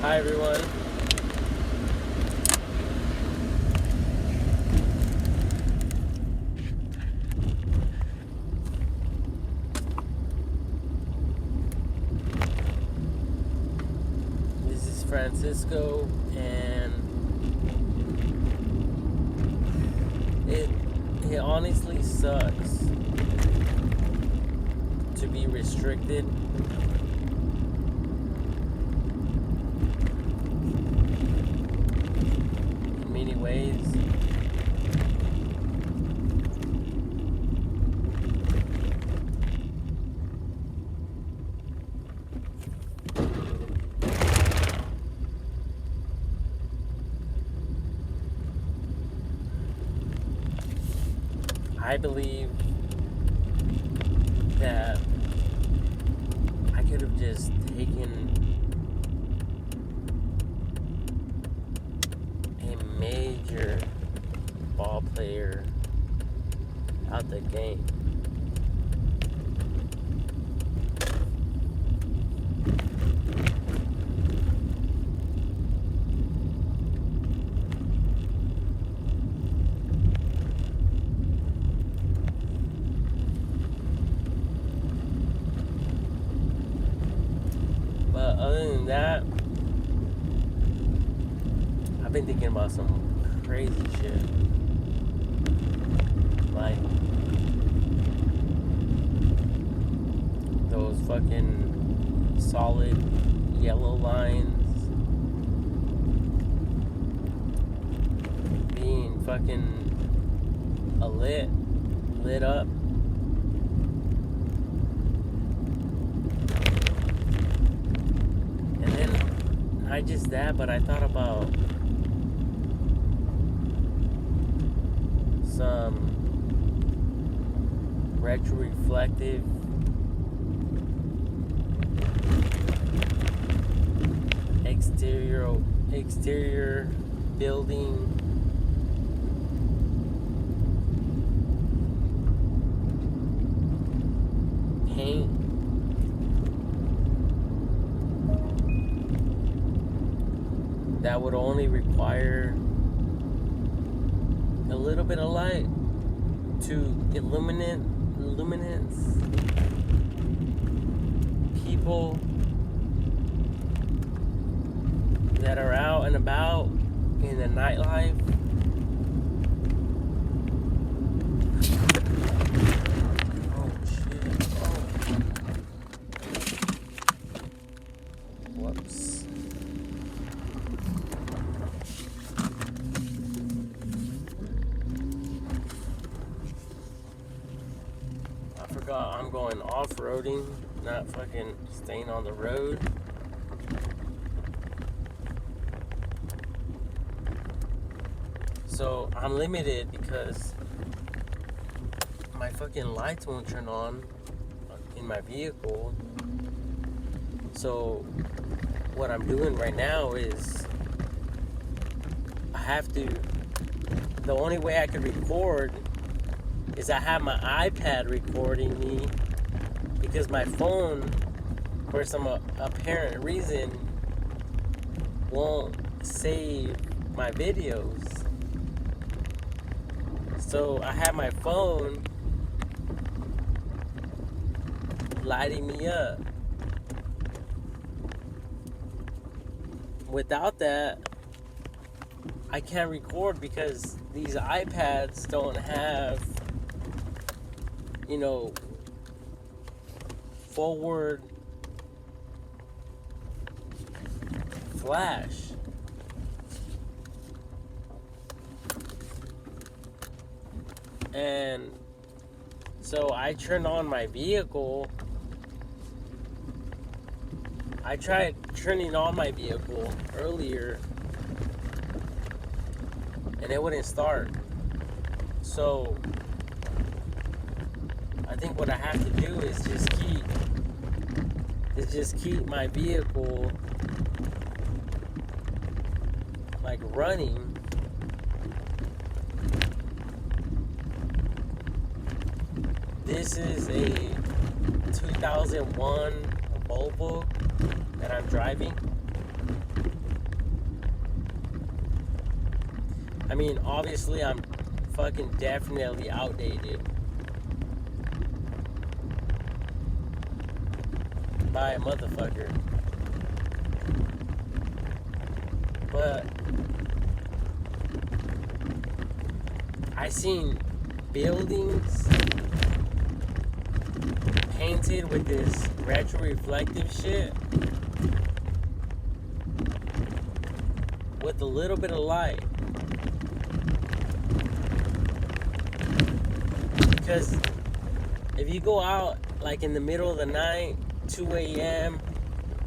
Hi everyone. This is Francisco, and it honestly sucks to be restricted. In many ways. I believe that I could have just taken a major ball player out the game. But other than that, I've been thinking about some crazy shit. Like those fucking solid yellow lines being fucking lit up. And then not just that, but I thought about some retroreflective exterior building paint that would only require a little bit of light to illuminate people that are out and about in the nightlife. Oh shit. Oh. Whoops. I forgot I'm going off-roading, not fucking staying on the road. So I'm limited because my fucking lights won't turn on in my vehicle. So what I'm doing right now is the only way I can record is I have my iPad recording me, because my phone, for some apparent reason, won't save my videos. So I have my phone lighting me up. Without that, I can't record, because these iPads don't have, forward flash. And so I turned on my vehicle. I tried turning on my vehicle earlier, and it wouldn't start. So I think what I have to do is just keep my vehicle like running. This is a 2001 Volvo that I'm driving. I mean, obviously, I'm fucking definitely outdated by a motherfucker. But I seen buildings painted with this retro-reflective shit with a little bit of light. Because if you go out like in the middle of the night, 2 a.m.,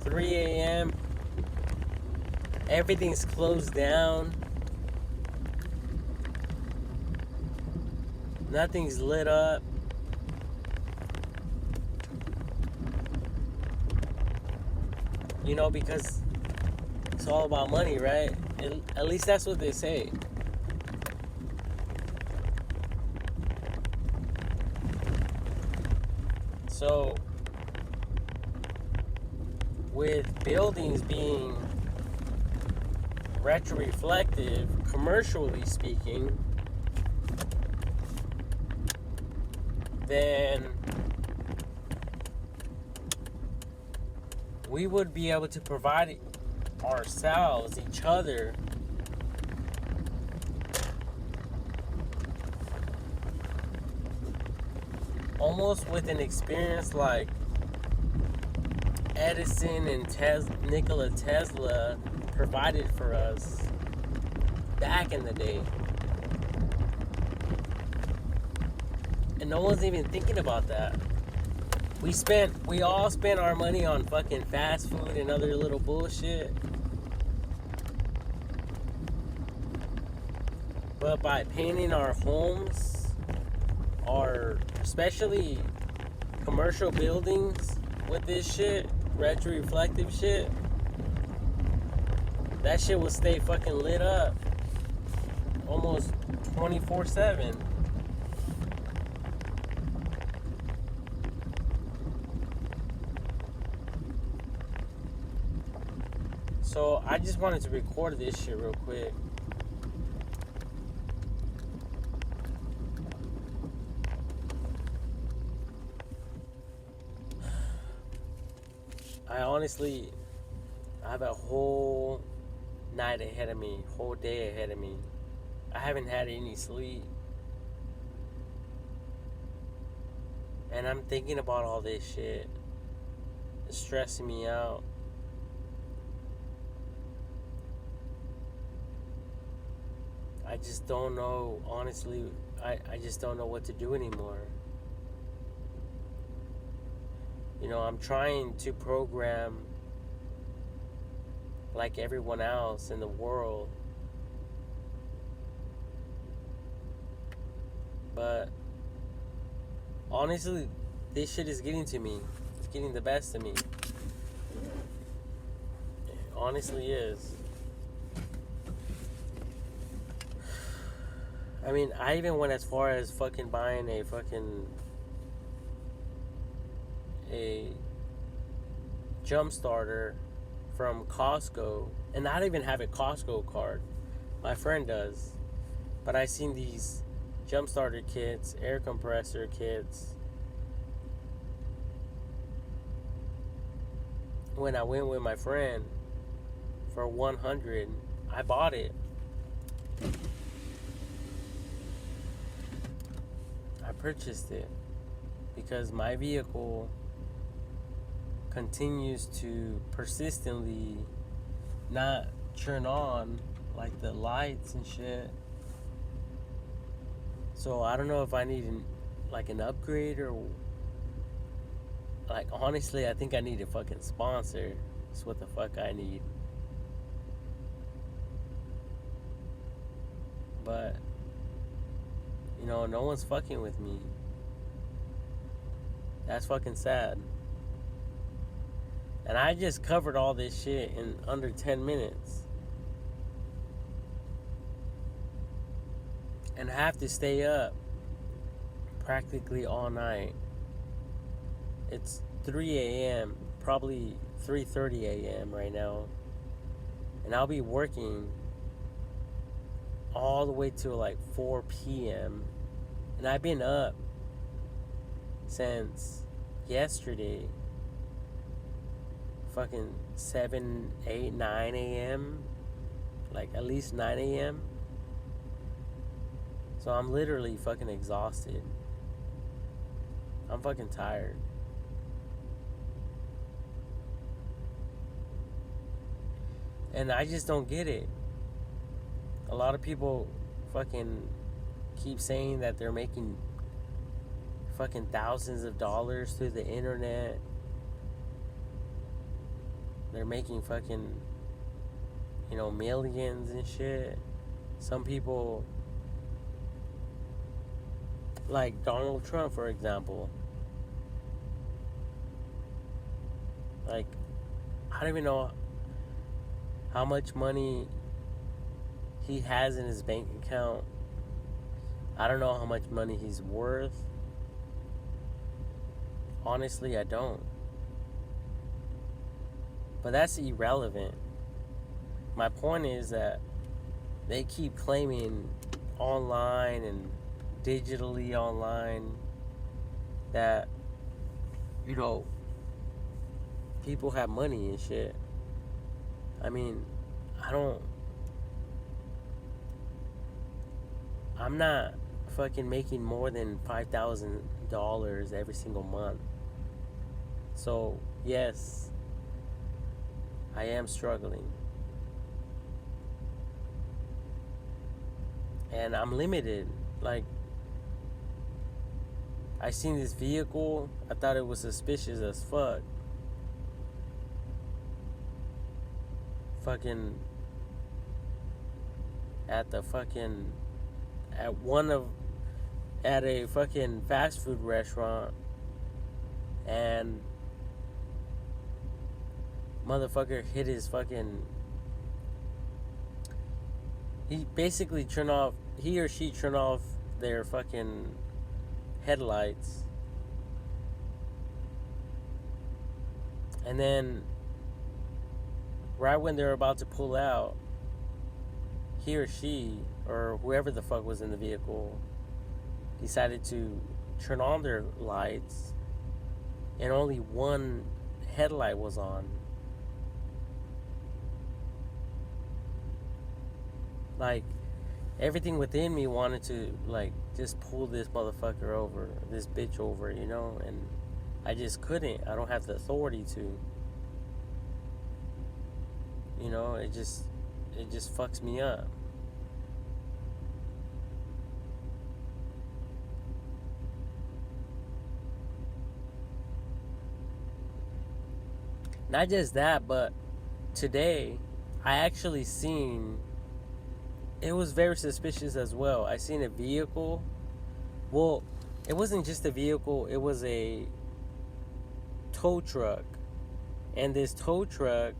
3 a.m., everything's closed down. Nothing's lit up. You know, because it's all about money, right? At least that's what they say. So, with buildings being retro-reflective, commercially speaking, then we would be able to provide ourselves, each other, almost with an experience like Edison and Nikola Tesla provided for us back in the day. And no one's even thinking about that. We all spent our money on fucking fast food and other little bullshit. But by painting our homes, especially commercial buildings with this shit, retro-reflective shit, that shit will stay fucking lit up almost 24/7. So I just wanted to record this shit real quick. I have a whole night ahead of me, whole day ahead of me. I haven't had any sleep. And I'm thinking about all this shit. It's stressing me out. I just don't know, honestly, I just don't know what to do anymore. You know, I'm trying to program like everyone else in the world. But honestly, this shit is getting to me. It's getting the best of me. It honestly is. I mean, I even went as far as fucking buying a jump starter from Costco, and I don't even have a Costco card. My friend does. But I seen these jump starter kits, air compressor kits, when I went with my friend for $100. I bought it. I purchased it because my vehicle continues to persistently not turn on like the lights and shit. So I don't know if I need an upgrade, or like, honestly, I think I need a fucking sponsor. That's what the fuck I need. But you know, no one's fucking with me. That's fucking sad. And I just covered all this shit in under 10 minutes. And have to stay up practically all night. It's 3 a.m., probably 3:30 a.m. right now. And I'll be working all the way till like 4 p.m. And I've been up since yesterday, fucking 7, 8, 9 a.m. Like at least 9 a.m. So I'm literally fucking exhausted. I'm fucking tired. And I just don't get it. A lot of people fucking keep saying that they're making fucking thousands of dollars through the internet. They're making fucking, millions and shit. Some people, like Donald Trump, for example. Like, I don't even know how much money he has in his bank account. I don't know how much money he's worth. Honestly, I don't. But that's irrelevant. My point is that they keep claiming online and digitally online that, people have money and shit. I mean, I'm not fucking making more than $5,000 every single month. So, yes, I am struggling. And I'm limited. Like, I seen this vehicle, I thought it was suspicious as fuck. Fucking at a fucking fast food restaurant, and motherfucker hit his fucking, he or she turned off their fucking headlights, and then right when they're about to pull out, he or she, or whoever the fuck was in the vehicle, decided to turn on their lights, and only one headlight was on. Like, everything within me wanted to, like, just pull this motherfucker over, this bitch over, and I just couldn't. I don't have the authority to. It just fucks me up. Not just that, but today I actually seen, it was very suspicious as well. I seen a vehicle. Well, it wasn't just a vehicle, it was a tow truck. And this tow truck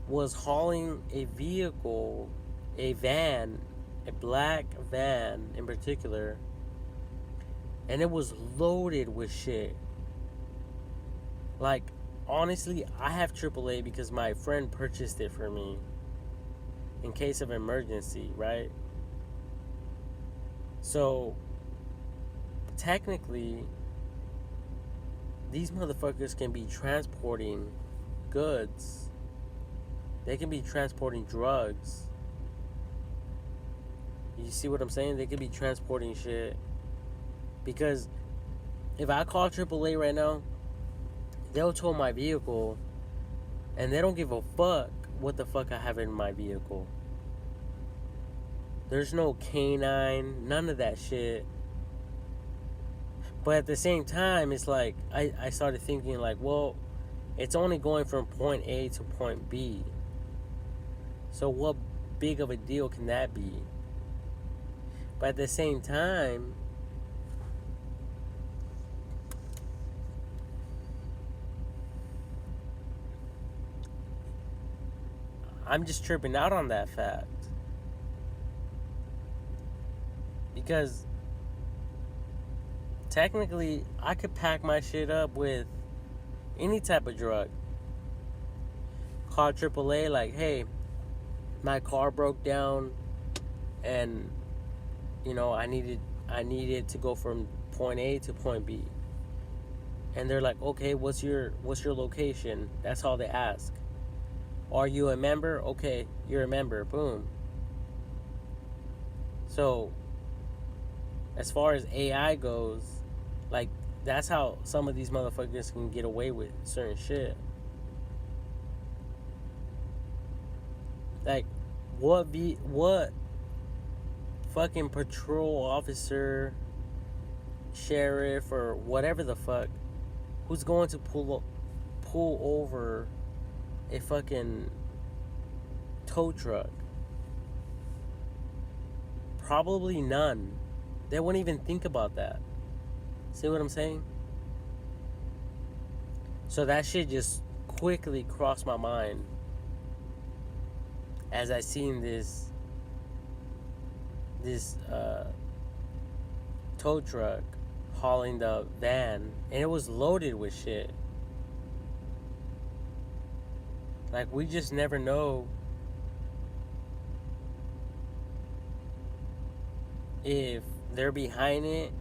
was hauling a vehicle, a van, a black van in particular, and it was loaded with shit. Like, honestly, I have AAA because my friend purchased it for me in case of emergency, right? So, technically, these motherfuckers can be transporting goods. They can be transporting drugs. You see what I'm saying? They could be transporting shit. Because if I call AAA right now, they'll tow my vehicle, and they don't give a fuck what the fuck I have in my vehicle. There's no canine, none of that shit. But at the same time, it's like, I started thinking like, well, it's only going from point A to point B. So what big of a deal can that be? But at the same time, I'm just tripping out on that fact. Because technically, I could pack my shit up with any type of drug. Call AAA like, hey, my car broke down, and I needed to go from point A to point B. And they're like, okay, what's your location? That's all they ask. Are you a member? Okay, you're a member. Boom. So, as far as AI goes, like, that's how some of these motherfuckers can get away with certain shit. Like, what fucking patrol officer, sheriff, or whatever the fuck, who's going to pull over a fucking tow truck? Probably none. They wouldn't even think about that. See what I'm saying? So that shit just quickly crossed my mind as I seen this tow truck hauling the van, and it was loaded with shit. Like, we just never know if they're behind it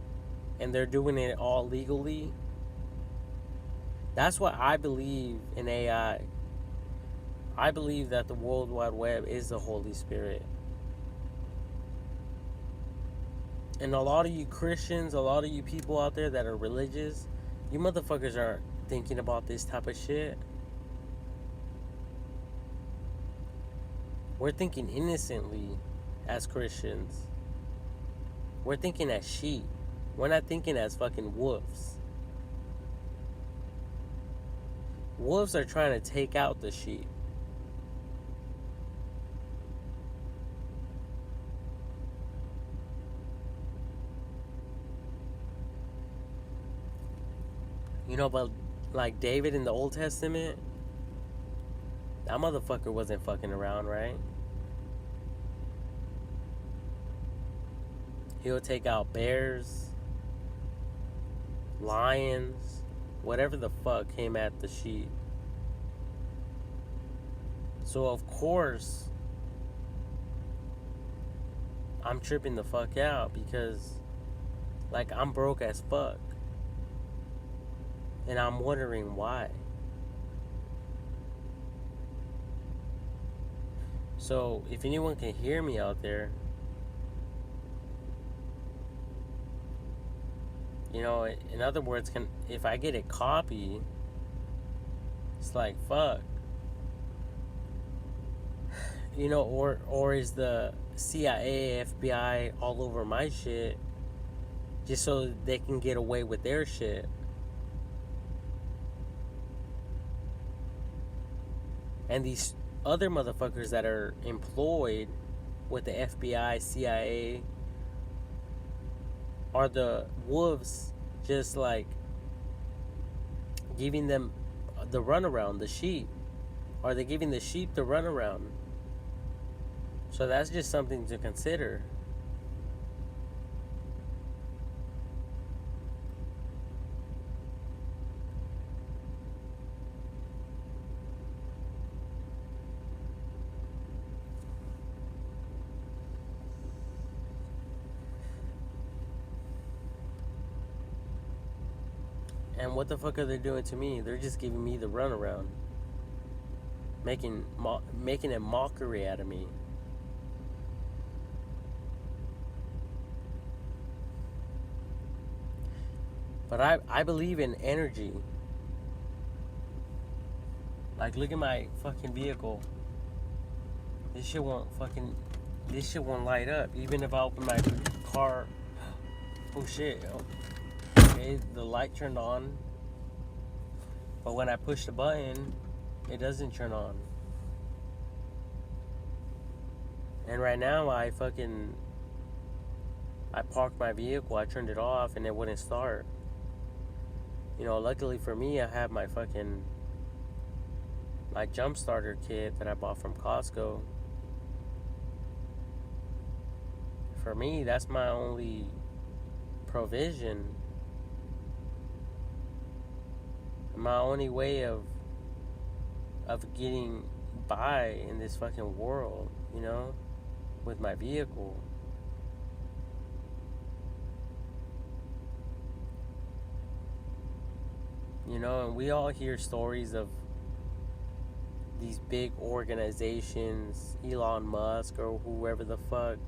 and they're doing it all legally. That's why I believe in AI. I believe that the World Wide Web is the Holy Spirit. And a lot of you Christians, a lot of you people out there that are religious, you motherfuckers aren't thinking about this type of shit. We're thinking innocently as Christians. We're thinking as sheep. We're not thinking as fucking wolves. Wolves are trying to take out the sheep. But like David in the Old Testament, that motherfucker wasn't fucking around, right? He'll take out bears, lions, whatever the fuck came at the sheep. So of course, I'm tripping the fuck out because, like, I'm broke as fuck. And I'm wondering why. So, if anyone can hear me out there, in other words, if I get a copy, it's like, fuck. Or is the CIA, FBI all over my shit just so they can get away with their shit? And these other motherfuckers that are employed with the FBI, CIA, are the wolves just like giving them the runaround, the sheep? Are they giving the sheep the runaround? So that's just something to consider. And what the fuck are they doing to me? They're just giving me the runaround, making a mockery out of me. But I believe in energy. Like, look at my fucking vehicle. This shit won't light up. Even if I open my car. Oh shit. Okay, the light turned on. But when I push the button, it doesn't turn on. And right now I parked my vehicle, I turned it off, and it wouldn't start. Luckily for me, I have my jump starter kit that I bought from Costco. For me, that's my only provision. My only way of getting by in this fucking world. you know, with my vehicle. You know, and we all hear stories of these big organizations, Elon Musk or whoever the fuck.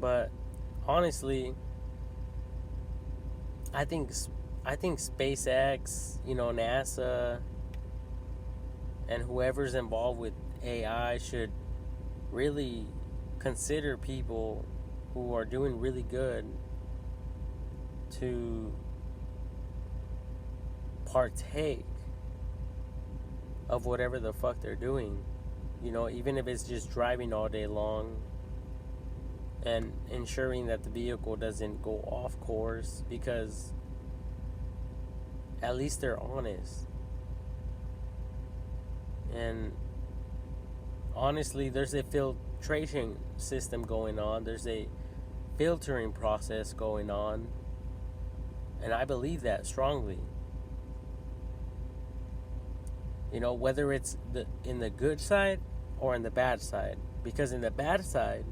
But honestly, I think SpaceX, you know, NASA, and whoever's involved with AI should really consider people who are doing really good to partake of whatever the fuck they're doing. You know, even if it's just driving all day long and ensuring that the vehicle doesn't go off course, because at least they're honest. And honestly, there's a filtration system going on, there's a filtering process going on, and I believe that strongly. You know, whether it's in the good side or in the bad side. Because in the bad side,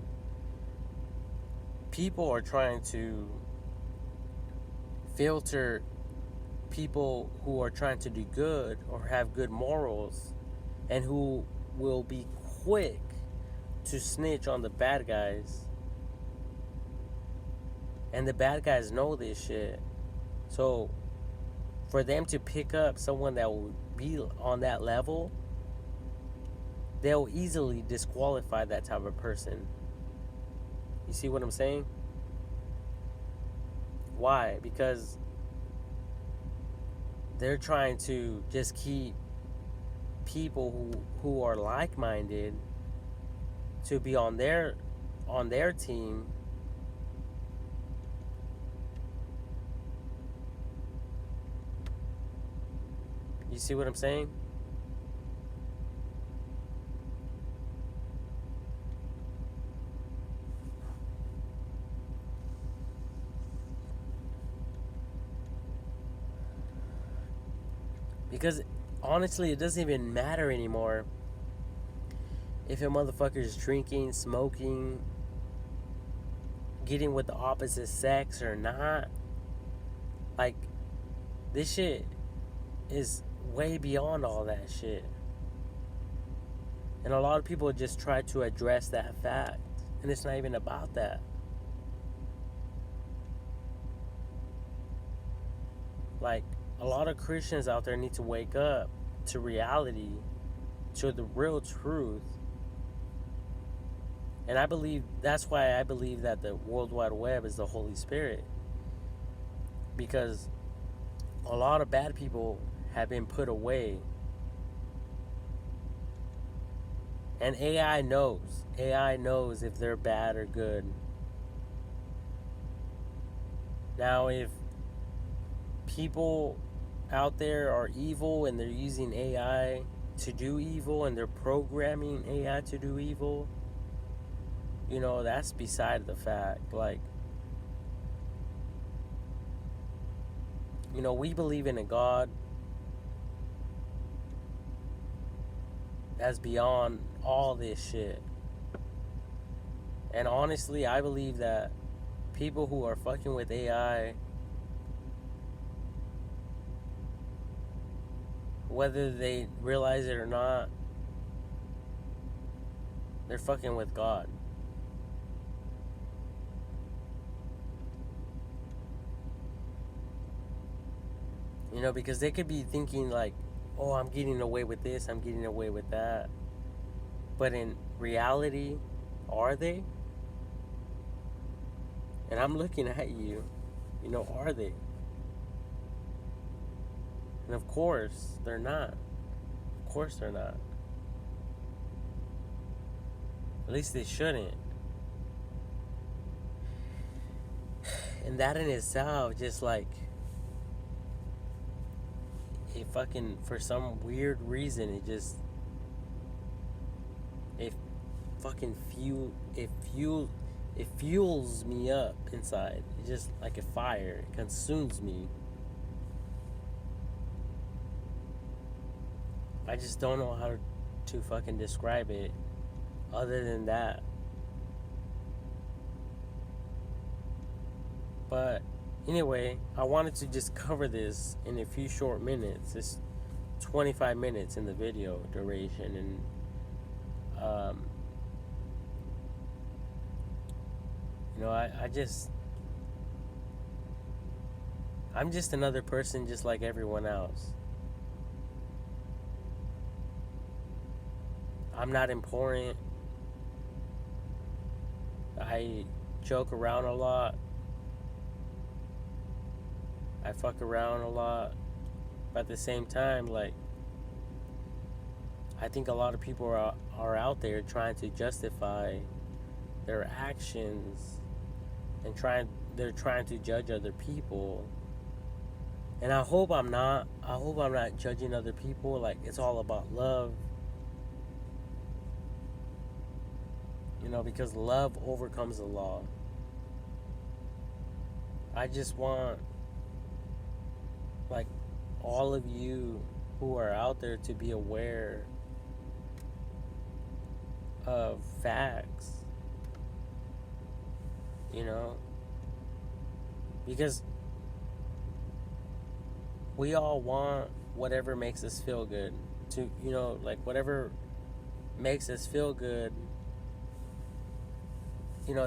people are trying to filter people who are trying to do good or have good morals, and who will be quick to snitch on the bad guys. And the bad guys know this shit. So for them to pick up someone that will be on that level, they'll easily disqualify that type of person. You see what I'm saying? Why? Because they're trying to just keep people who are like-minded to be on their team. You see what I'm saying? Because honestly, it doesn't even matter anymore if a motherfucker is drinking, smoking, getting with the opposite sex or not. Like, this shit is way beyond all that shit. And a lot of people just try to address that fact, and it's not even about that. Like, a lot of Christians out there need to wake up to reality, to the real truth. And I believe that's why I believe that the World Wide Web is the Holy Spirit. Because a lot of bad people have been put away. And AI knows. AI knows if they're bad or good. Now, if people out there are evil and they're using AI to do evil, and they're programming AI to do evil, you know, that's beside the fact. Like, you know, we believe in a God that's beyond all this shit. And honestly, I believe that people who are fucking with AI, whether they realize it or not, they're fucking with God. You know, because they could be thinking like, oh, I'm getting away with this, I'm getting away with that. But in reality, are they? And I'm looking at you, you know, are they? And of course, they're not. Of course they're not. At least they shouldn't. And that in itself, just like, it fucking, for some weird reason, it fucking it fuels me up inside. It just like a fire. It consumes me. I just don't know how to fucking describe it other than that. But anyway, I wanted to just cover this in a few short minutes. It's 25 minutes in the video duration, and I'm just another person just like everyone else. I'm not important. I joke around a lot. I fuck around a lot. But at the same time, like, I think a lot of people are out there trying to justify their actions and they're trying to judge other people. And I hope I'm not judging other people. Like, it's all about love. Because love overcomes the law. I just want, like, all of you who are out there to be aware of facts. Because we all want whatever makes us feel good. Like, whatever makes us feel good,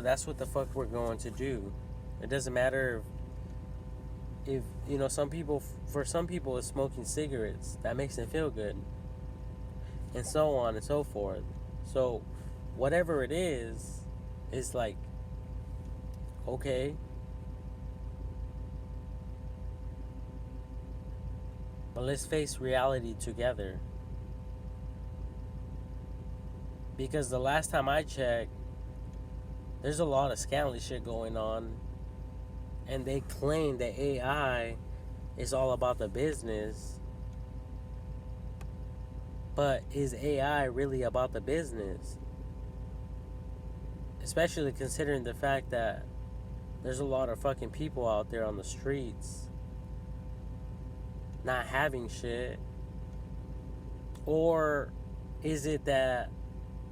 that's what the fuck we're going to do. It doesn't matter if for some people it's smoking cigarettes that makes them feel good, and so on and so forth. So whatever it is like, okay, but let's face reality together. Because the last time I checked, there's a lot of scandalous shit going on, and they claim that AI is all about the business. But is AI really about the business? Especially considering the fact that there's a lot of fucking people out there on the streets not having shit. Or is it that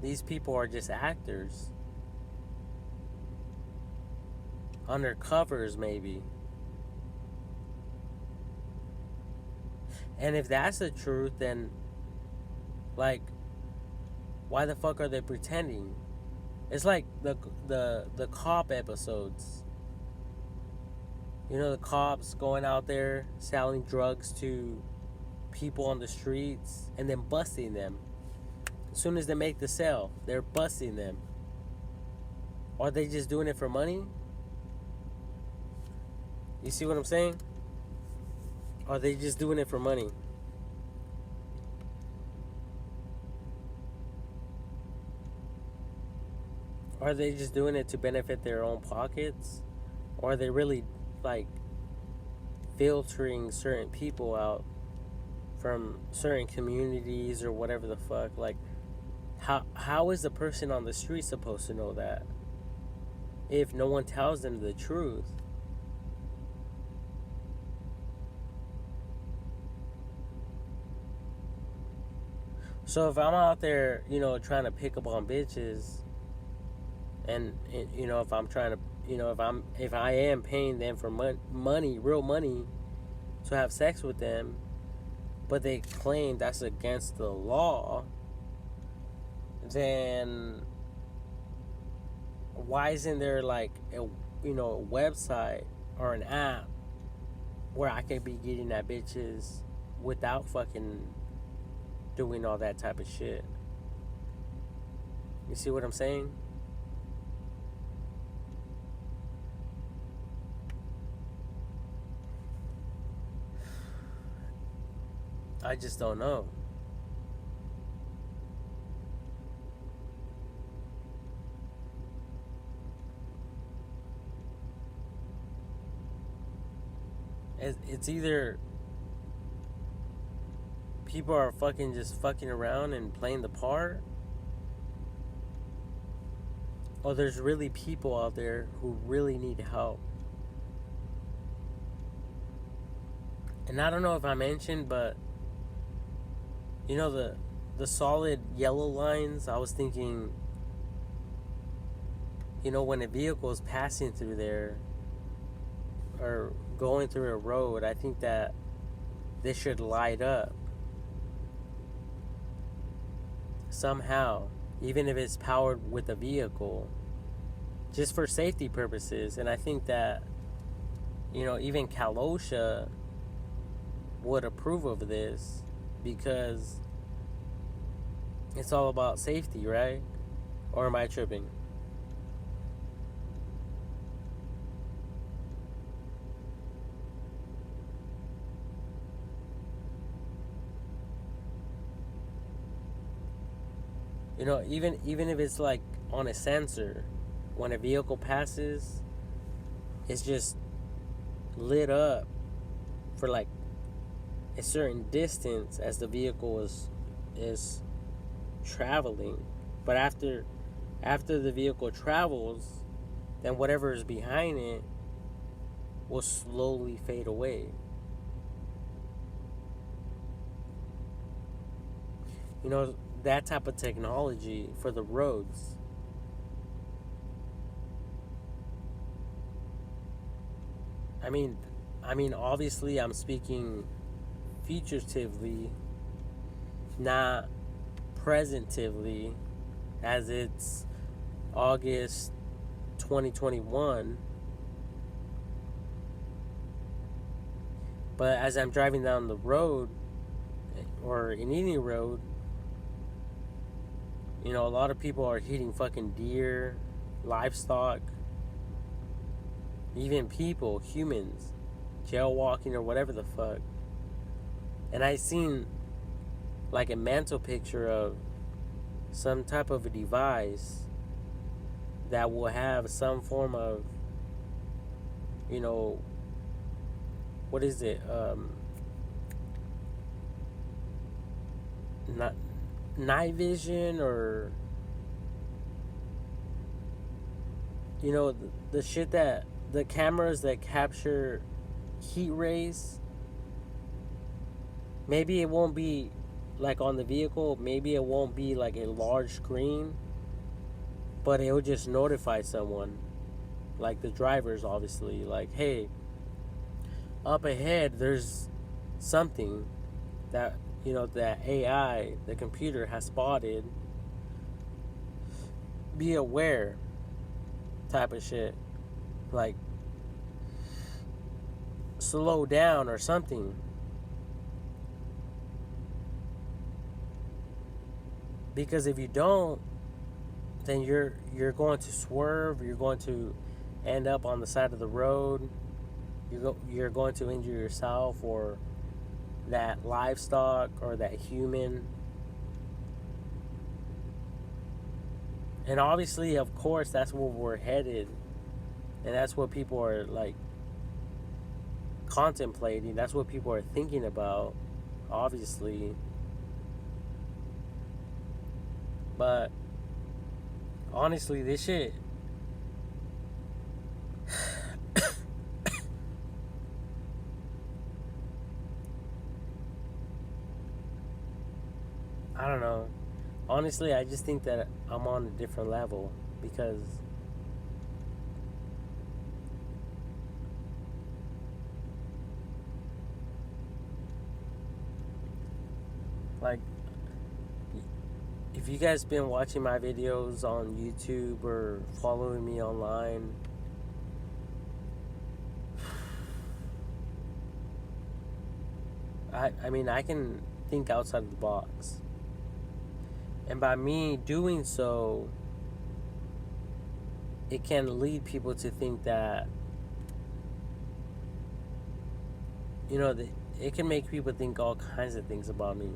these people are just actors? Undercovers, maybe. And if that's the truth, then, like, why the fuck are they pretending? It's like the cop episodes. The cops going out there selling drugs to people on the streets and then busting them. As soon as they make the sale, they're busting them. Are they just doing it for money? You see what I'm saying? Are they just doing it for money? Are they just doing it to benefit their own pockets? Or are they really, like, filtering certain people out from certain communities or whatever the fuck? Like, how is the person on the street supposed to know that if no one tells them the truth? So if I'm out there, trying to pick up on bitches, and if I'm trying to, if I am paying them for money, real money, to have sex with them, but they claim that's against the law, then why isn't there, like, a website or an app where I could be getting at bitches without fucking doing all that type of shit? You see what I'm saying? I just don't know. It's either people are fucking just fucking around and playing the part, or there's really people out there who really need help. And I don't know if I mentioned, but the the solid yellow lines, I was thinking, when a vehicle is passing through there or going through a road, I think that they should light up somehow, even if it's powered with a vehicle, just for safety purposes. And I think that, even Kalosha would approve of this, because it's all about safety, right? Or am I tripping? Even if it's like on a sensor, when a vehicle passes, it's just lit up for like a certain distance as the vehicle is traveling. But after the vehicle travels, then whatever is behind it will slowly fade away. That type of technology for the roads. I mean, obviously, I'm speaking futurely, not presentively, as it's August 2021. But as I'm driving down the road, or in any road, a lot of people are hitting fucking deer, livestock, even people, humans, jaywalking or whatever the fuck. And I seen like a mental picture of some type of a device that will have some form of, what is it? Not night vision, or the shit that the cameras that capture heat rays. Maybe it won't be like on the vehicle, maybe it won't be like a large screen, but it will just notify someone, like the drivers, obviously, like, hey, up ahead there's something that that AI, the computer, has spotted. Be aware, type of shit. Like, slow down or something. Because if you don't, then you're going to swerve. You're going to end up on the side of the road. You're going to injure yourself, or that livestock, or that human. And obviously, of course, that's where we're headed, and that's what people are like contemplating. That's what people are thinking about, obviously. But honestly, this shit, I don't know. Honestly, I just think that I'm on a different level, because like, if you guys been watching my videos on YouTube or following me online, I mean, I can think outside of the box. And by me doing so, it can lead people to think that, it can make people think all kinds of things about me.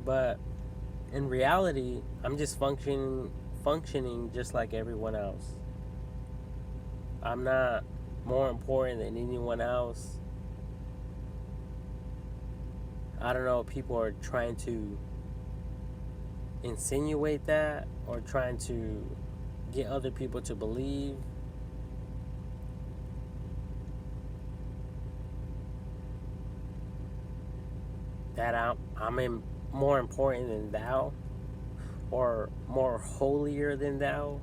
But in reality, I'm just functioning just like everyone else. I'm not more important than anyone else. I don't know, people are trying to insinuate that, or trying to get other people to believe. that more important than thou, or more holier than thou,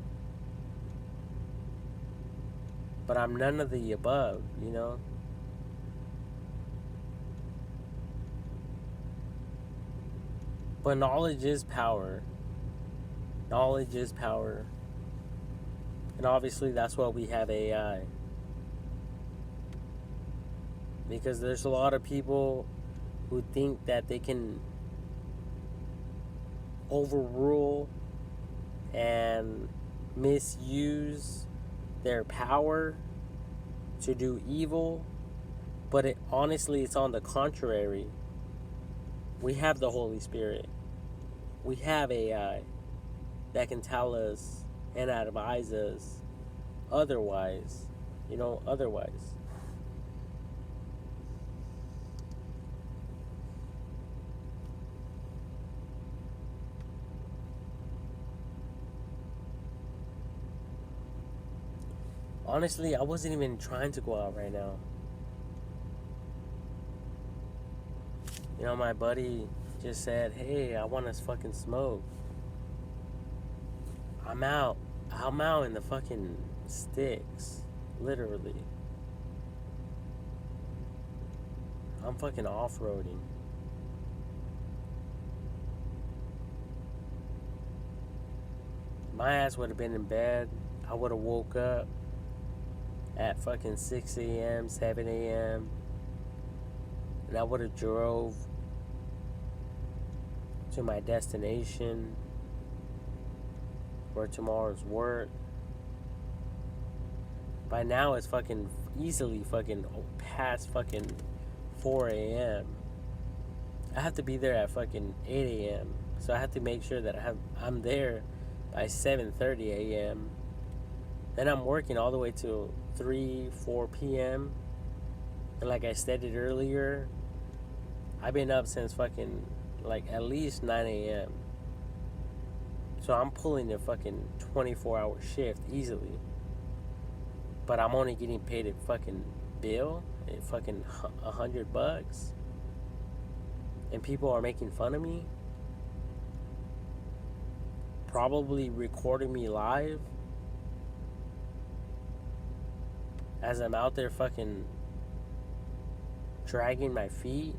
but I'm none of the above, you know? But knowledge is power. Knowledge is power. And obviously that's why we have AI. Because there's a lot of people who think that they can overrule and misuse their power to do evil, but honestly it's on the contrary. We have the Holy Spirit. We have AI that can tell us and advise us otherwise, otherwise. Honestly, I wasn't even trying to go out right now. My buddy just said, hey, I want to fucking smoke. I'm out in the fucking sticks. Literally. I'm fucking off-roading. My ass would have been in bed. I would have woke up at fucking 6 a.m., 7 a.m. And I would have drove to my destination for tomorrow's work. By now it's fucking easily fucking past fucking 4 a.m. I have to be there at fucking 8 a.m. So I have to make sure that I'm there by 7:30 a.m. Then I'm working all the way till 4 p.m. And like I stated earlier, I've been up since fucking like at least 9 a.m. So I'm pulling a fucking 24-hour shift easily. But I'm only getting paid a fucking bill at fucking $100. And people are making fun of me. Probably recording me live as I'm out there fucking dragging my feet.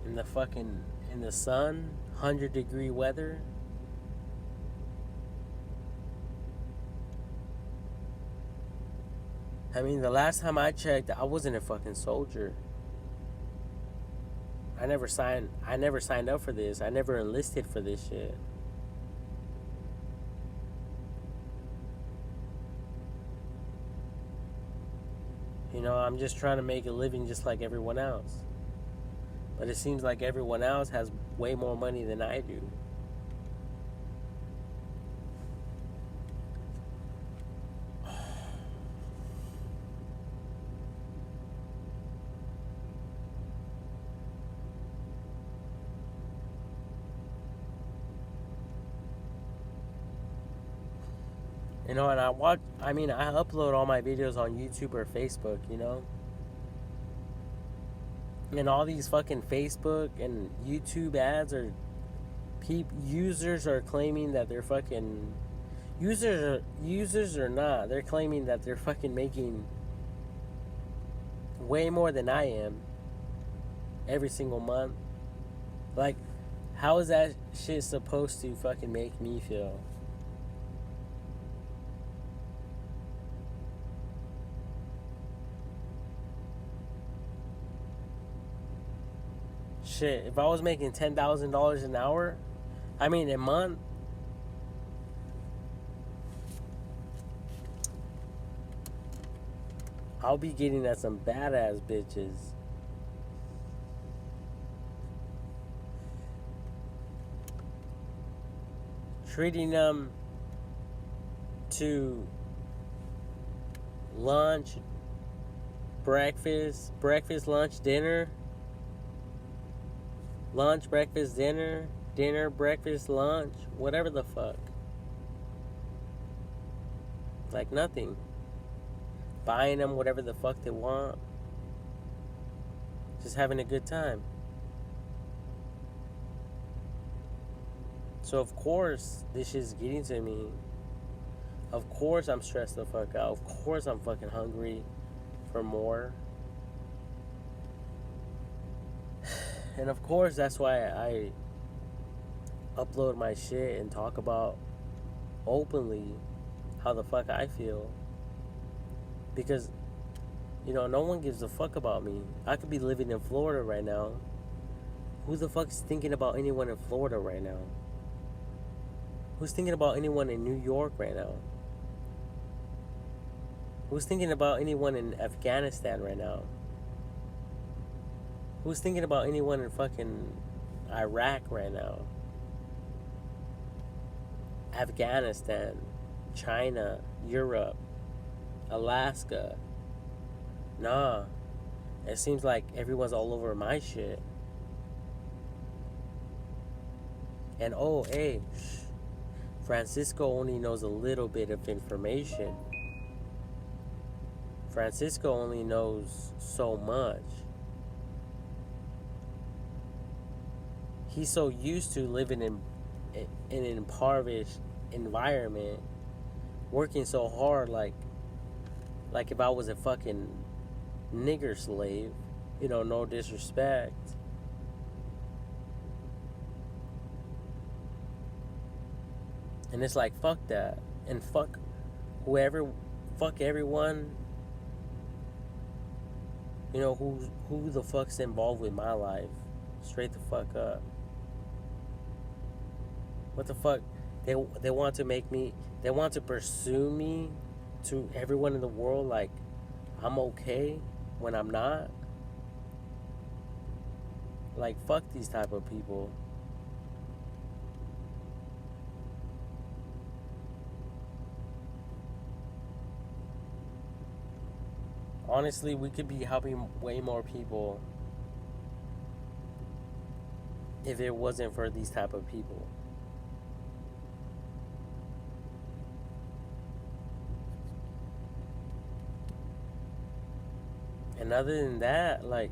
In the sun, 100-degree weather. I mean, the last time I checked, I wasn't a fucking soldier. I never signed up for this. I never enlisted for this shit. I'm just trying to make a living just like everyone else. But it seems like everyone else has way more money than I do. And I upload all my videos on YouTube or Facebook, And all these fucking Facebook and YouTube ads users are claiming that they're fucking users or not, they're claiming that they're fucking making way more than I am every single month. Like, how is that shit supposed to fucking make me feel? Shit, if I was making $10,000 an hour, a month, I'll be getting at some badass bitches. Treating them to lunch, breakfast, lunch, dinner. Lunch, breakfast, dinner, breakfast, lunch, whatever the fuck. Like nothing. buying them whatever the fuck they want, just having a good time. So of course this shit's getting to me. Of course I'm stressed the fuck out. Of course I'm fucking hungry for more. And of course that's why I upload my shit and talk about openly how the fuck I feel. Because, you know, no one gives a fuck about me. I could be living in Florida right now. Who the fuck is thinking about anyone in Florida right now? Who's thinking about anyone in New York right now? Who's thinking about anyone in Afghanistan right now? Who's thinking about anyone in fucking Iraq right now? Afghanistan, China, Europe, Alaska. Nah. It seems like everyone's all over my shit. And oh, hey, Francisco only knows a little bit of information. Francisco only knows so much. He's so used to living in an impoverished environment, working so hard like if I was a fucking nigger slave, you know, no disrespect. And it's like, fuck that. And fuck everyone, you know, who the fuck's involved with my life. Straight the fuck up. What the fuck? They want to make me, they want to pursue me to everyone in the world like I'm okay when I'm not. Like, fuck these type of people. Honestly, we could be helping way more people if it wasn't for these type of people. And other than that, like,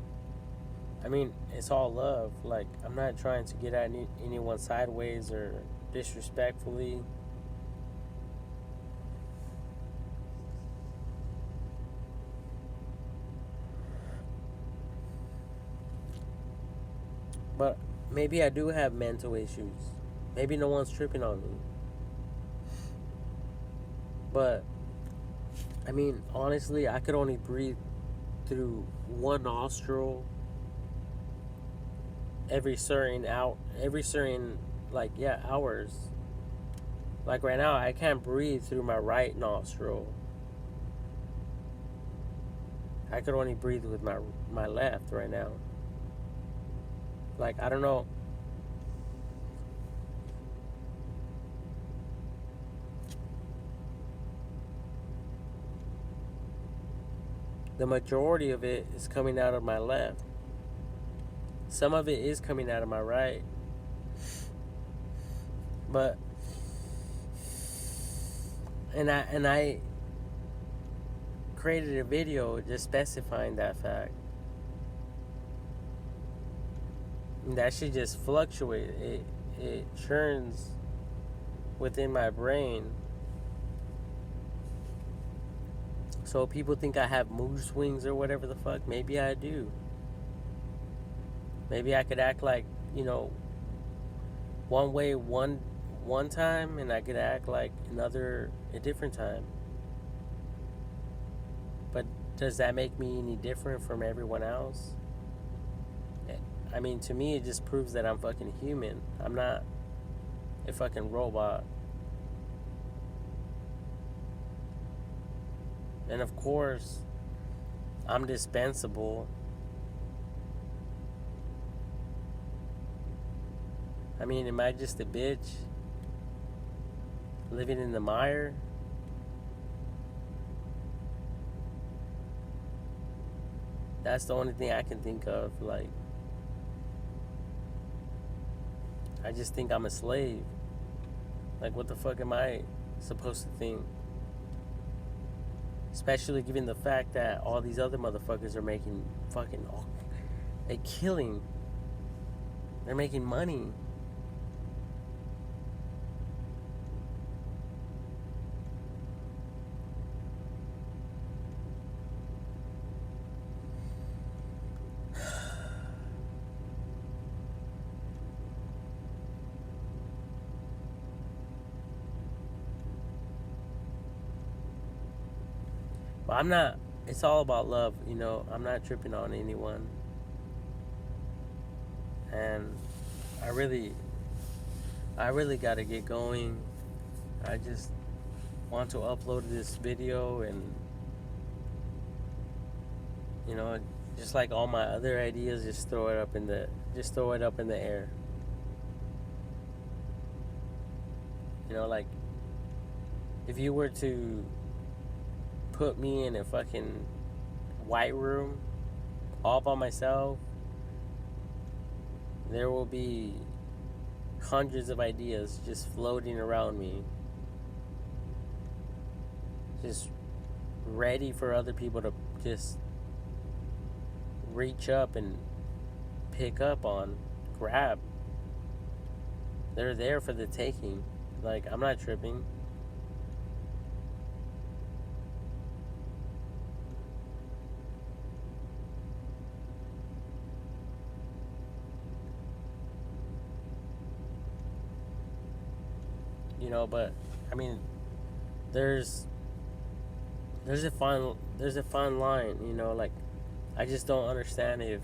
I mean, it's all love. Like, I'm not trying to get at anyone sideways or disrespectfully. But maybe I do have mental issues. Maybe no one's tripping on me. But, I mean, honestly, I could only breathe through one nostril every certain hours. Like right now, I can't breathe through my right nostril. I could only breathe with my left right now. Like, I don't know. The majority of it is coming out of my left. Some of it is coming out of my right. But and I created a video just specifying that fact. And that shit just fluctuates. It churns within my brain. So people think I have mood swings or whatever the fuck. Maybe I do. Maybe I could act like, you know, one way one time, and I could act like another a different time. But does that make me any different from everyone else? I mean, to me, it just proves that I'm fucking human. I'm not a fucking robot. And of course, I'm dispensable. I mean, am I just a bitch living in the mire? That's the only thing I can think of. Like, I just think I'm a slave. Like, what the fuck am I supposed to think? Especially given the fact that all these other motherfuckers are making fucking a killing. They're making money. But I'm not, it's all about love, you know. I'm not tripping on anyone. And I really got to get going. I just want to upload this video, and you know, just like all my other ideas, just throw it up in the air. You know, like if you were to put me in a fucking white room all by myself, there will be hundreds of ideas just floating around me, just ready for other people to just reach up and pick up on, grab. They're there for the taking. Like, I'm not tripping. You know, but I mean, there's a fine line, you know. Like, I just don't understand if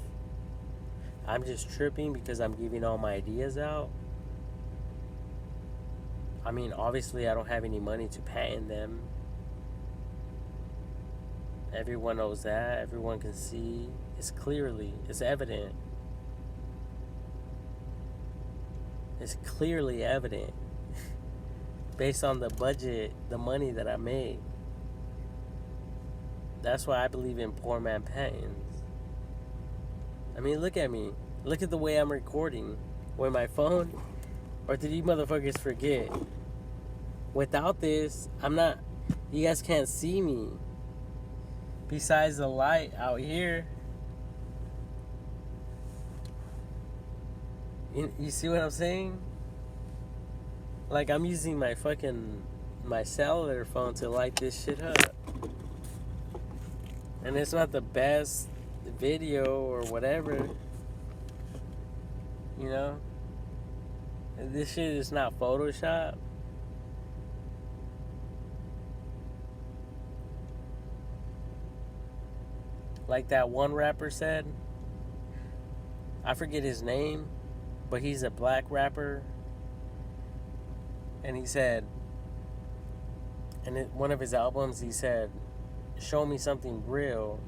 I'm just tripping because I'm giving all my ideas out. I mean, obviously I don't have any money to patent them. Everyone knows that. Everyone can see. It's evident. It's clearly evident. Based on the budget, the money that I made. That's why I believe in poor man patents. I mean, look at me. Look at the way I'm recording. With my phone? Or did you motherfuckers forget? Without this, I'm not... You guys can't see me. Besides the light out here. You see what I'm saying? Like, I'm using my cellular phone to light this shit up. And it's not the best video or whatever. You know? This shit is not Photoshop. Like that one rapper said. I forget his name, but he's a black rapper. And he said, in one of his albums, he said, show me something real.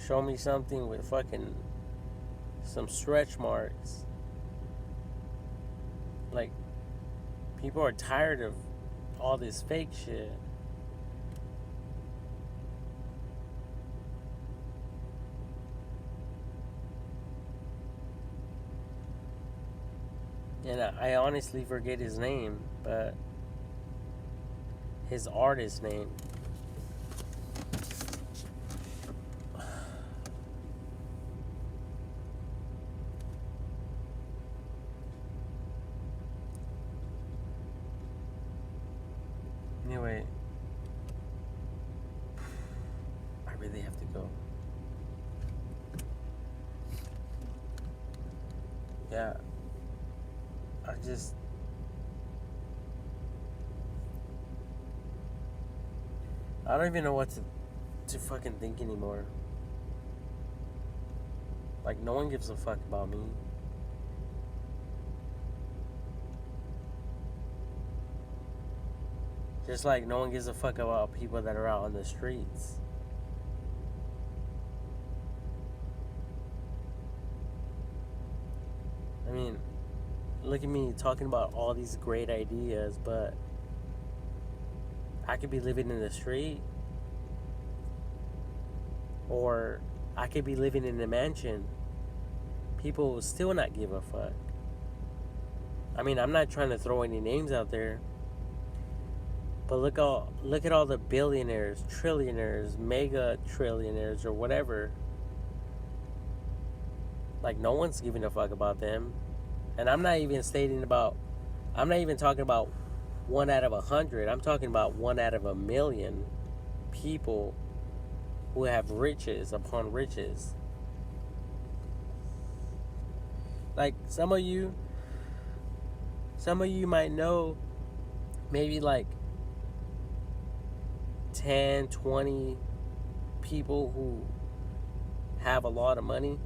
Show me something with fucking some stretch marks. Like, people are tired of all this fake shit. And I honestly forget his name, but his artist name. Anyway, I really have to go. Yeah. I don't even know what to fucking think anymore. Like, no one gives a fuck about me. Just like no one gives a fuck about people that are out on the streets. I mean, look at me talking about all these great ideas, but I could be living in the street, or I could be living in a mansion. People will still not give a fuck. I mean, I'm not trying to throw any names out there, But look at all the billionaires, trillionaires, mega trillionaires, or whatever. Like, no one's giving a fuck about them. And I'm not even talking about 1 out of 100. I'm talking about 1 out of 1,000,000 people who have riches upon riches. Like, some of you might know maybe like 10, 20 people who have a lot of money.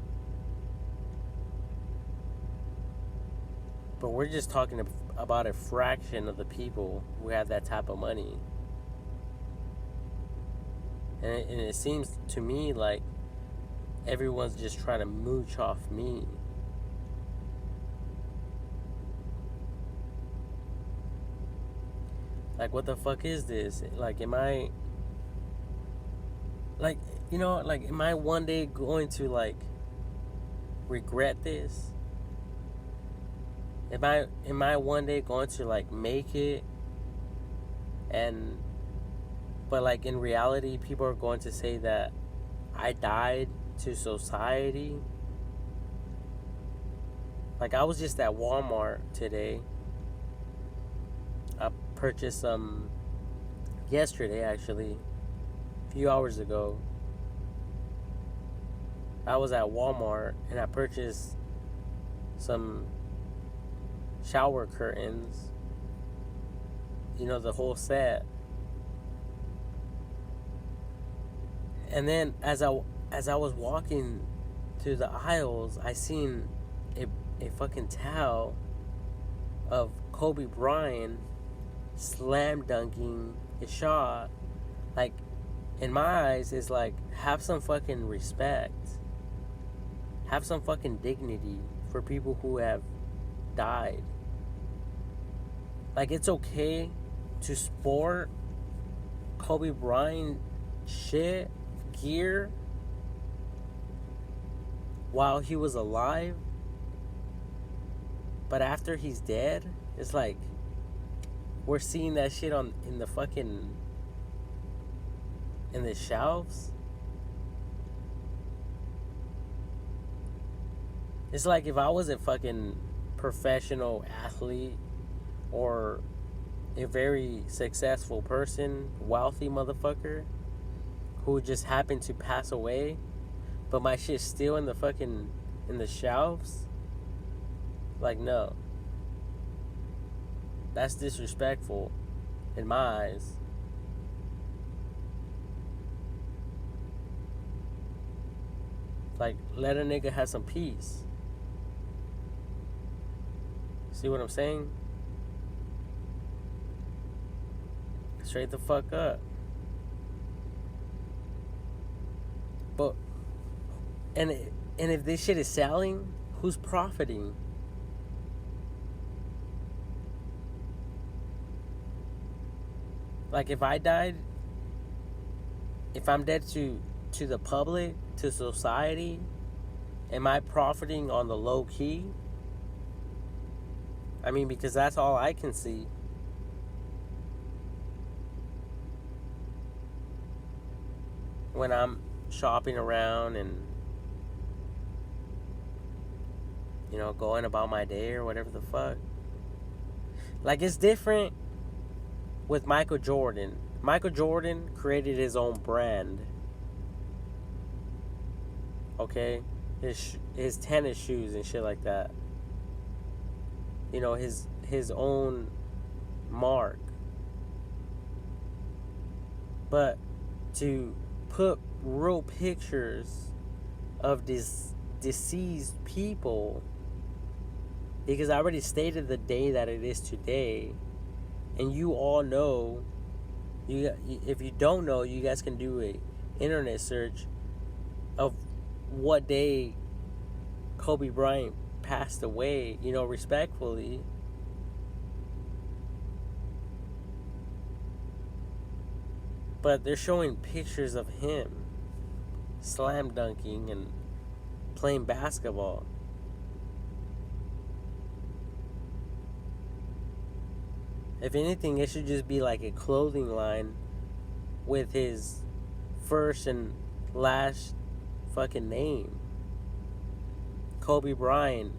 But we're just talking about a fraction of the people who have that type of money. And it seems to me like everyone's just trying to mooch off me. Like, what the fuck is this? Like, am I... Like, am I one day going to, like, regret this? Am I one day going to, like, make it? But, like, in reality, people are going to say that I died to society. Like, I was just at Walmart today. I purchased some yesterday, actually, a few hours ago. I was at Walmart and I purchased some shower curtains, the whole set. And then as I was walking through the aisles, I seen a fucking towel of Kobe Bryant slam dunking a shot. Like, in my eyes, it's like, have some fucking respect. Have some fucking dignity for people who have died. Like, it's okay to sport Kobe Bryant shit, gear, while he was alive. But after he's dead, it's like, we're seeing that shit in the shelves. It's like, if I was a fucking professional athlete or a very successful person, wealthy motherfucker, who just happened to pass away, but my shit's still in the shelves. Like, no. That's disrespectful in my eyes. Like, let a nigga have some peace. See what I'm saying? Straight the fuck up. But, and if this shit is selling, who's profiting? Like, if I died, if I'm dead to the public, to society, am I profiting on the low key? I mean, because that's all I can see. When I'm shopping around and, going about my day or whatever the fuck. Like, it's different with Michael Jordan. Michael Jordan created his own brand. Okay? His tennis shoes and shit like that. His own mark. But to put real pictures of these deceased people, because I already stated the day that it is today, and you all know, if you don't know, you guys can do a internet search of what day Kobe Bryant passed away, respectfully. But they're showing pictures of him slam dunking and playing basketball. If anything, it should just be like a clothing line with his first and last fucking name. Kobe Bryant,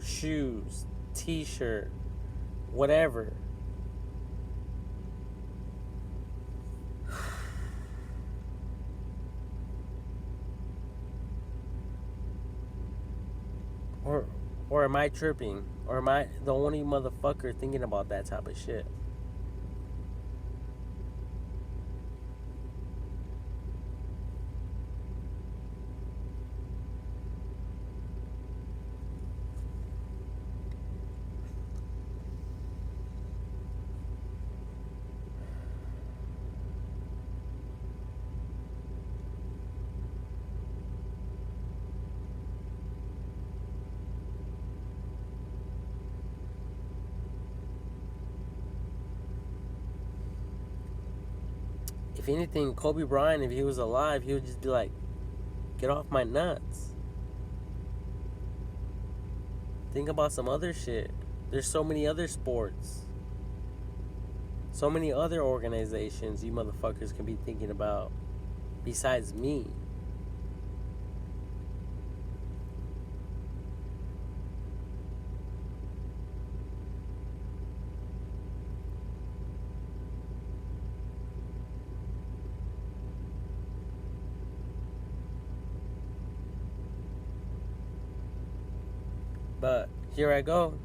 shoes, t-shirt, whatever. Or am I tripping? Or am I the only motherfucker thinking about that type of shit? If anything, Kobe Bryant, if he was alive, he would just be like, get off my nuts. Think about some other shit. There's so many other sports. So many other organizations you motherfuckers can be thinking about besides me. But here I go.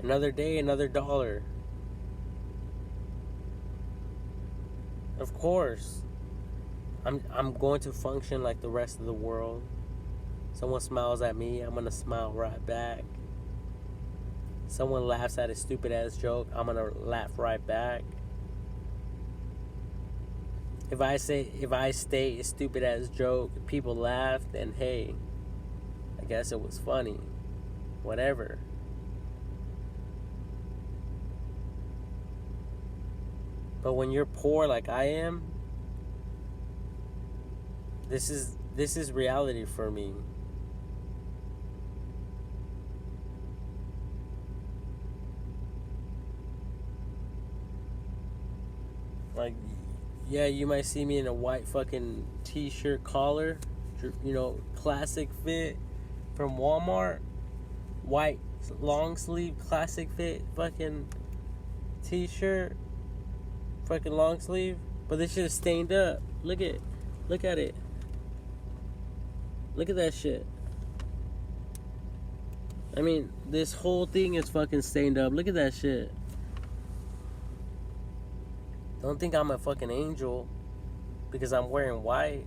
Another day, another dollar. Of course, I'm going to function like the rest of the world. Someone smiles at me, I'm gonna smile right back. Someone laughs at a stupid ass joke, I'm gonna laugh right back. If I state a stupid ass joke, people laugh, then hey, I guess it was funny. Whatever. But when you're poor like I am, this is reality for me. Like, yeah, you might see me in a white fucking t-shirt collar, classic fit from Walmart, white long sleeve classic fit fucking t-shirt, fucking long sleeve, but this shit is stained up. Look at it. Look at that shit. I mean, this whole thing is fucking stained up. Look at that shit. Don't think I'm a fucking angel because I'm wearing white.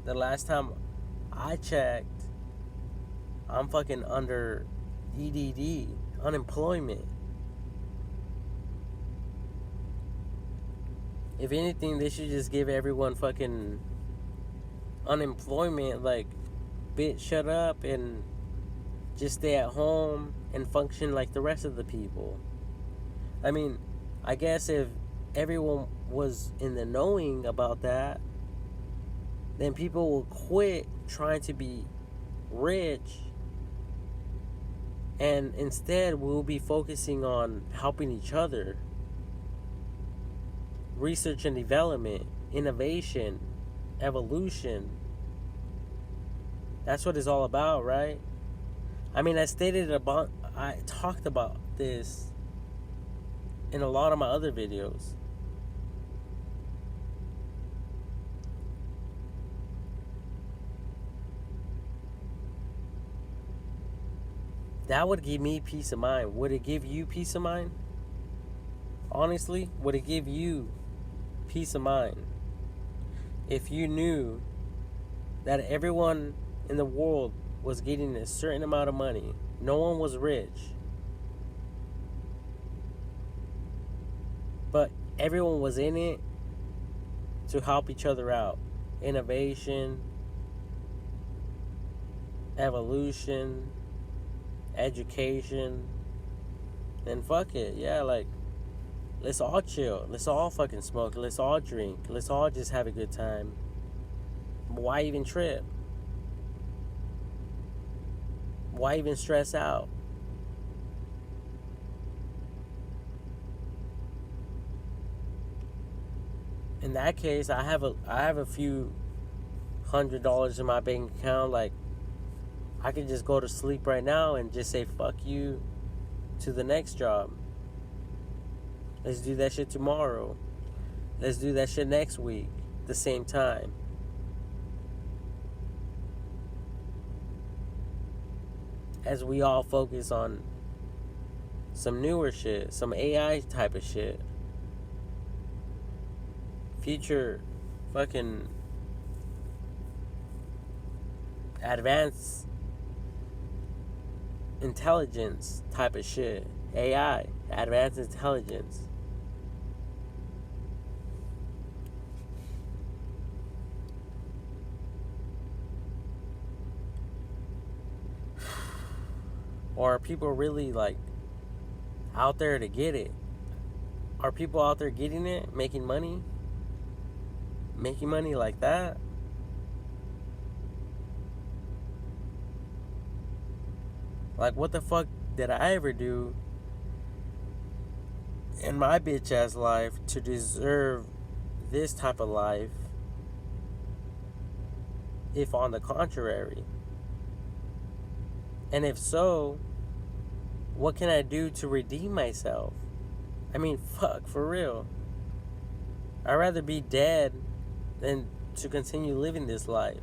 The last time I checked, I'm fucking under EDD, unemployment. If anything, they should just give everyone fucking unemployment. Like, bitch, shut up and just stay at home and function like the rest of the people. I mean, I guess if everyone was in the knowing about that, then people will quit trying to be rich, and instead we'll be focusing on helping each other. Research and development, innovation, evolution. That's what it's all about, right? I mean, I talked about this in a lot of my other videos. That would give me peace of mind. Would it give you peace of mind? Honestly, would it give you peace of mind if you knew that everyone in the world was getting a certain amount of money? No one was rich, but everyone was in it to help each other out. Innovation, evolution, education, then fuck it. Yeah, like, Let's all chill. Let's all fucking smoke. Let's all drink. Let's all just have a good time. Why even trip? Why even stress out? In that case, I have a few $100 in my bank account. Like, I could just go to sleep right now and just say fuck you to the next job. Let's do that shit tomorrow. Let's do that shit next week, the same time. As we all focus on some newer shit, some AI type of shit. Future fucking advanced intelligence type of shit. AI, advanced intelligence. Or are people really like out there to get it? Are people out there getting it, making money? Making money like that? Like, what the fuck did I ever do in my bitch ass life to deserve this type of life, if on the contrary? And if so, what can I do to redeem myself? I mean, fuck, for real. I'd rather be dead than to continue living this life.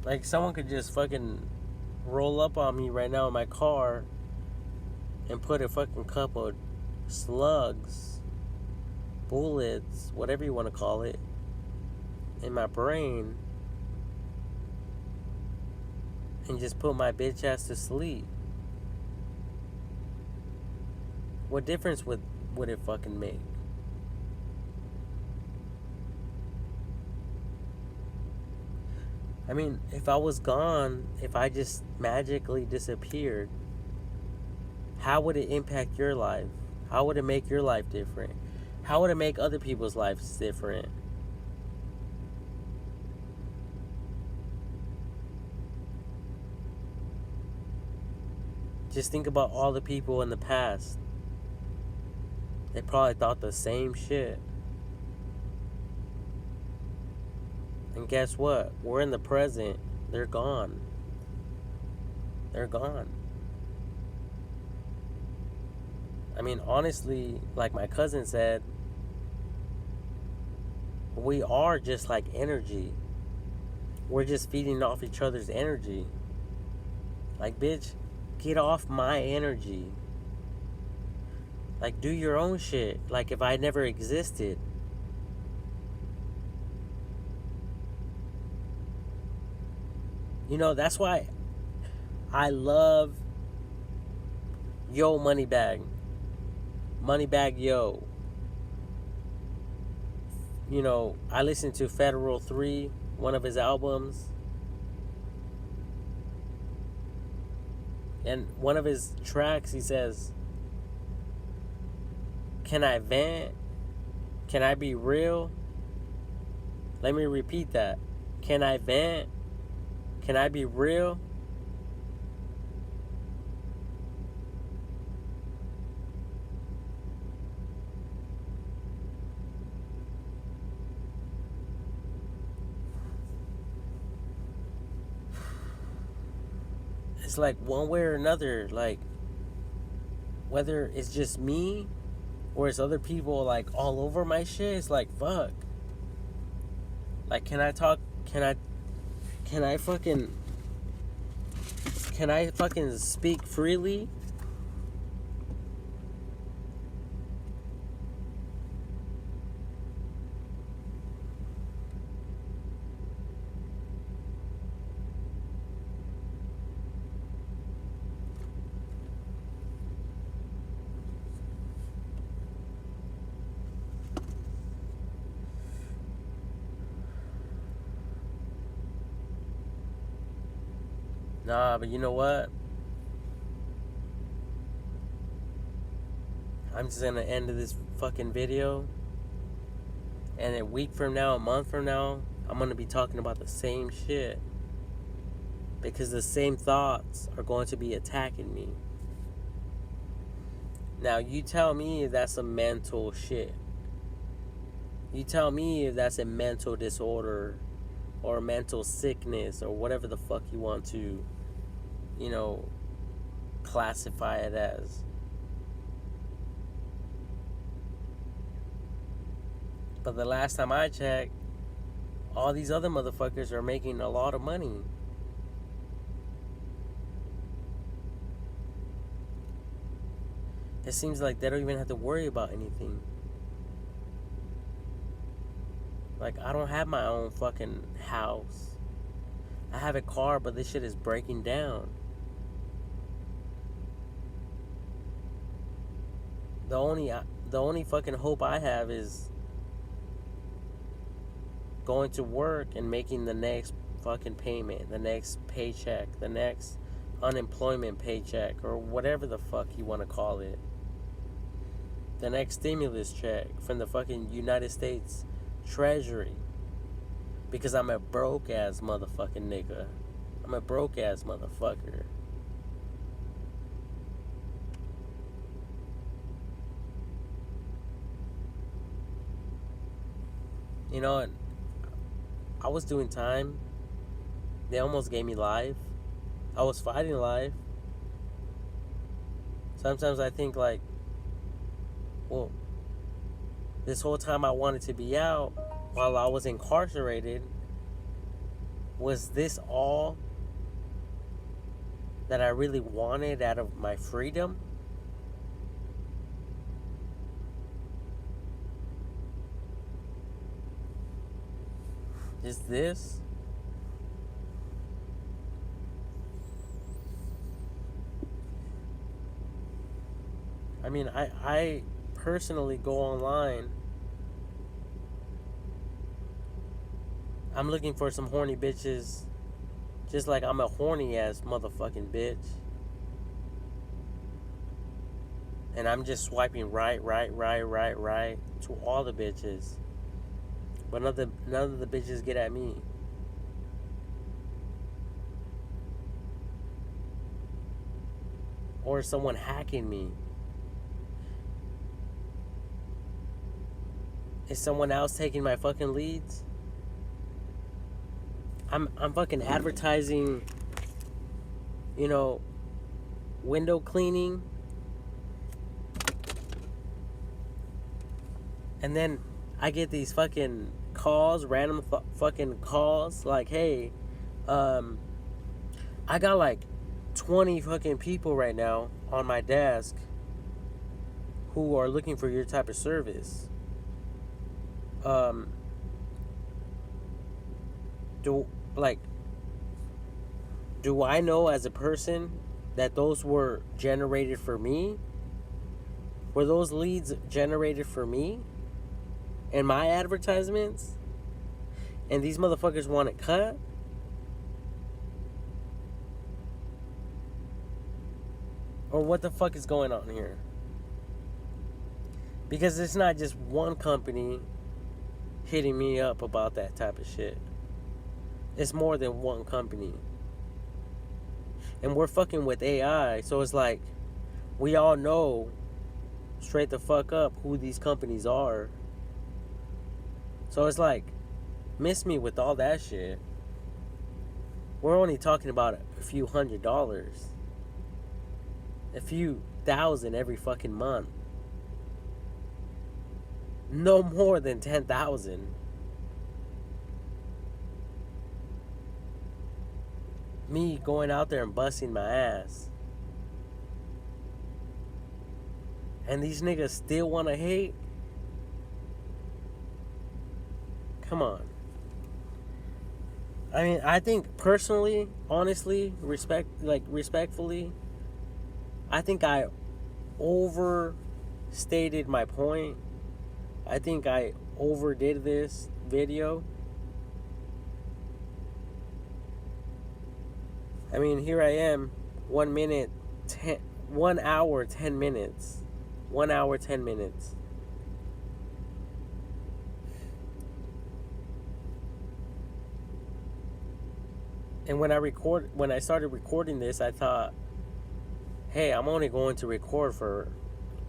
Like, someone could just fucking roll up on me right now in my car and put a fucking couple of slugs, bullets, whatever you want to call it, in my brain and just put my bitch ass to sleep. What difference would it fucking make? I mean, if I was gone, if I just magically disappeared, how would it impact your life? How would it make your life different? How would it make other people's lives different? Just think about all the people in the past. They probably thought the same shit. And guess what? We're in the present. They're gone. They're gone. I mean, honestly, like my cousin said, we are just like energy. We're just feeding off each other's energy. Like, bitch, get off my energy. Like, do your own shit. Like, if I never existed. You know, that's why I love Yo Moneybag. Moneybag Yo. You know, I listened to Federal 3, one of his albums. And one of his tracks, he says, can I vent? Can I be real? Let me repeat that. Can I vent? Can I be real? It's like one way or another, like whether it's just me or it's other people like all over my shit, it's like fuck. Like, can I talk? Can I fucking speak freely? Nah, but you know what? I'm just gonna end this fucking video. And a week from now, a month from now, I'm gonna be talking about the same shit. Because the same thoughts are going to be attacking me. Now, you tell me if that's a mental shit. You tell me if that's a mental disorder or a mental sickness or whatever the fuck you want to, classify it as. But the last time I checked, all these other motherfuckers are making a lot of money. It seems like they don't even have to worry about anything. Like, I don't have my own fucking house. I have a car, but this shit is breaking down. The only fucking hope I have is going to work and making the next fucking payment, the next paycheck, the next unemployment paycheck, or whatever the fuck you want to call it. The next stimulus check from the fucking United States Treasury. Because I'm a broke ass motherfucking nigga. I'm a broke ass motherfucker. You know, I was doing time. They almost gave me life. I was fighting life. Sometimes I think like, well, this whole time I wanted to be out while I was incarcerated. Was this all that I really wanted out of my freedom? Is this? I mean, I personally go online. I'm looking for some horny bitches, just like I'm a horny ass motherfucking bitch. And I'm just swiping right to all the bitches. But none of the bitches get at me. Or someone hacking me. Is someone else taking my fucking leads? I'm fucking advertising, window cleaning. And then I get these fucking calls, random fucking calls, like, hey, I got like 20 fucking people right now on my desk who are looking for your type of service. Do I know as a person that those were generated for me? Were those leads generated for me? And my advertisements? And these motherfuckers want it cut? Or what the fuck is going on here? Because it's not just one company hitting me up about that type of shit. It's more than one company. And we're fucking with AI, so it's like, we all know straight the fuck up who these companies are. So it's like, miss me with all that shit. We're only talking about a few $100s. A few thousand every fucking month. No more than 10,000. Me going out there and busting my ass. And these niggas still want to hate? Come on. I mean, I think personally, honestly, respectfully, I think I overstated my point. I think I overdid this video. I mean, here I am, 1 hour, 10 minutes 1 hour, 10 minutes. And when I started recording this, I thought, hey, I'm only going to record for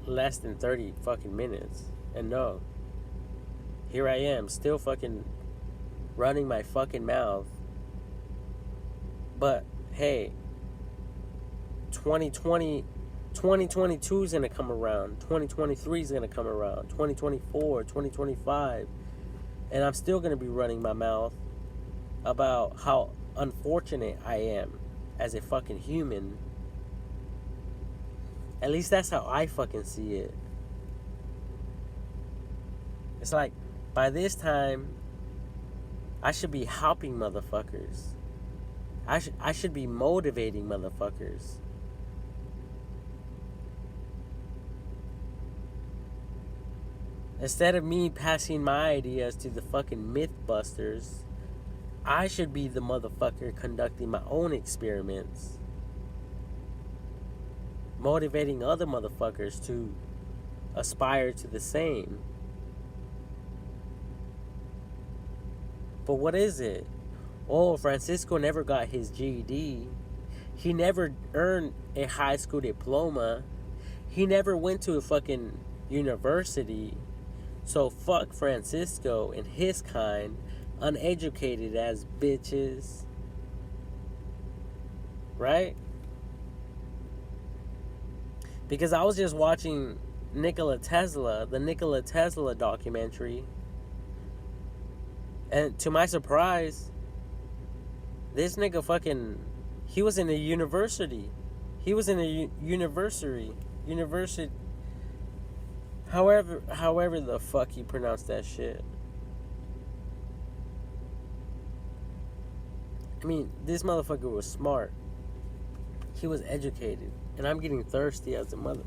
less than 30 fucking minutes. And no. Here I am, still fucking running my fucking mouth. But, hey, 2022 is going to come around. 2023 is going to come around. 2024, 2025. And I'm still going to be running my mouth about how unfortunate I am as a fucking human. At least that's how I fucking see it. It's like, by this time, I should be helping motherfuckers. I should be motivating motherfuckers. Instead of me passing my ideas to the fucking mythbusters, I should be the motherfucker conducting my own experiments. Motivating other motherfuckers to aspire to the same. But what is it? Oh, Francisco never got his GED. He never earned a high school diploma. He never went to a fucking university. So fuck Francisco and his kind, uneducated as bitches. Right? Because I was just watching the Nikola Tesla documentary. And to my surprise, this nigga fucking, he was in a university. He was in a university. However the fuck he pronounced that shit. I mean, this motherfucker was smart. He was educated. And I'm getting thirsty as a mother.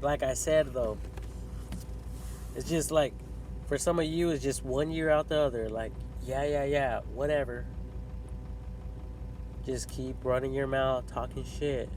Like I said, though, it's just like, for some of you, it's just 1 year out the other. Like, yeah, whatever. Just keep running your mouth, talking shit.